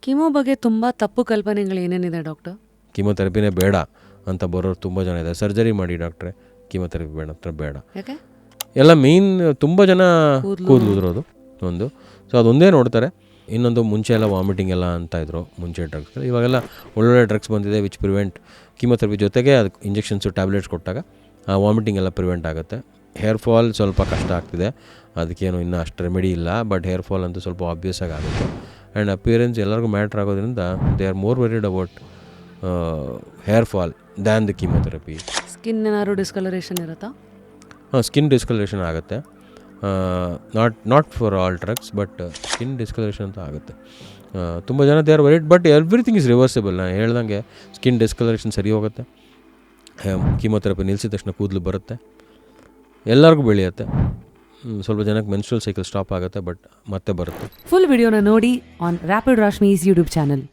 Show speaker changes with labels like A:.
A: Chemo ಬಗ್ಗೆ ತುಂಬ ತಪ್ಪು ಕಲ್ಪನೆಗಳು ಏನೇನಿದೆ ಡಾಕ್ಟರ್?
B: ಕೀಮೋಥೆರಪಿನೇ ಬೇಡ ಅಂತ ಬರೋರು ತುಂಬ ಜನ ಇದೆ. ಸರ್ಜರಿ ಮಾಡಿ ಡಾಕ್ಟ್ರೆ, ಕೀಮೋಥೆರಪಿ ಬೇಡ ಅಂತ ಬೇಡ.
A: ಯಾಕೆ?
B: ಎಲ್ಲ ಮೇಯ್ನ್ ತುಂಬ ಜನ ಕೂದಲು ಉದುರೋದು ಒಂದು, ಸೊ ಅದೊಂದೇ ನೋಡ್ತಾರೆ. ಇನ್ನೊಂದು ಮುಂಚೆ ಎಲ್ಲ ವಾಮಿಟಿಂಗ್ ಎಲ್ಲ ಅಂತಾಯಿದ್ರು ಮುಂಚೆ ಡ್ರಗ್ಸ್ಗಳು. ಇವಾಗೆಲ್ಲ ಒಳ್ಳೊಳ್ಳೆ ಡ್ರಗ್ಸ್ ಬಂದಿದೆ ವಿಚ್ ಪ್ರಿವೆಂಟ್ ಕೀಮೋಥೆರಪಿ ಜೊತೆಗೆ ಅದಕ್ಕೆ ಇಂಜೆಕ್ಷನ್ಸು ಟ್ಯಾಬ್ಲೆಟ್ಸ್ ಕೊಟ್ಟಾಗ ಆ ವಾಮಿಟಿಂಗ್ ಎಲ್ಲ ಪ್ರಿವೆಂಟ್ ಆಗುತ್ತೆ. ಹೇರ್ ಫಾಲ್ ಸ್ವಲ್ಪ ಕಷ್ಟ ಆಗ್ತಿದೆ, ಅದಕ್ಕೇನು ಇನ್ನೂ ಅಷ್ಟು ರೆಮಿಡಿ ಇಲ್ಲ. ಬಟ್ ಹೇರ್ ಫಾಲ್ ಅಂತೂ ಸ್ವಲ್ಪ ಆಬ್ವಿಯಸ್ ಆಗಿ ಆಗುತ್ತೆ. ಆ್ಯಂಡ್ ಅಪಿಯರೆನ್ಸ್ ಎಲ್ಲರಿಗೂ ಮ್ಯಾಟ್ರ್ ಆಗೋದ್ರಿಂದ they are more ವೆರಿಡ್ about hair fall than the chemotherapy.
A: Skin ಏನಾದ್ರು ಡಿಸ್ಕಲರೇಷನ್ ಇರುತ್ತಾ?
B: ಸ್ಕಿನ್ ಡಿಸ್ಕಲರೇಷನ್ ಆಗುತ್ತೆ. Not for all drugs, but skin discolouration ಅಂತ ಆಗುತ್ತೆ. ತುಂಬ ಜನ they are worried, but everything is reversible. ನಾನು ಹೇಳ್ದಂಗೆ ಸ್ಕಿನ್ ಡಿಸ್ಕಲರೇಷನ್ ಸರಿ ಹೋಗುತ್ತೆ, ಕೀಮೋಥೆರಪಿ ನಿಲ್ಲಿಸಿದ ತಕ್ಷಣ ಕೂದಲು ಬರುತ್ತೆ, ಎಲ್ಲರಿಗೂ ಬೆಳೆಯುತ್ತೆ. ಸ್ವಲ್ಪ ಜನಕ್ಕೆ ಮೆನ್ಸ್ಟ್ರಲ್ ಸೈಕಲ್ ಸ್ಟಾಪ್ ಆಗುತ್ತೆ, ಬಟ್ ಮತ್ತೆ ಬರುತ್ತೆ.
A: ಫುಲ್ ವಿಡಿಯೋನ ನೋಡಿ ಆನ್ ರ್ಯಾಪಿಡ್ ರಾಶ್ಮೀಸ್ ಯೂಟ್ಯೂಬ್ ಚಾನಲ್.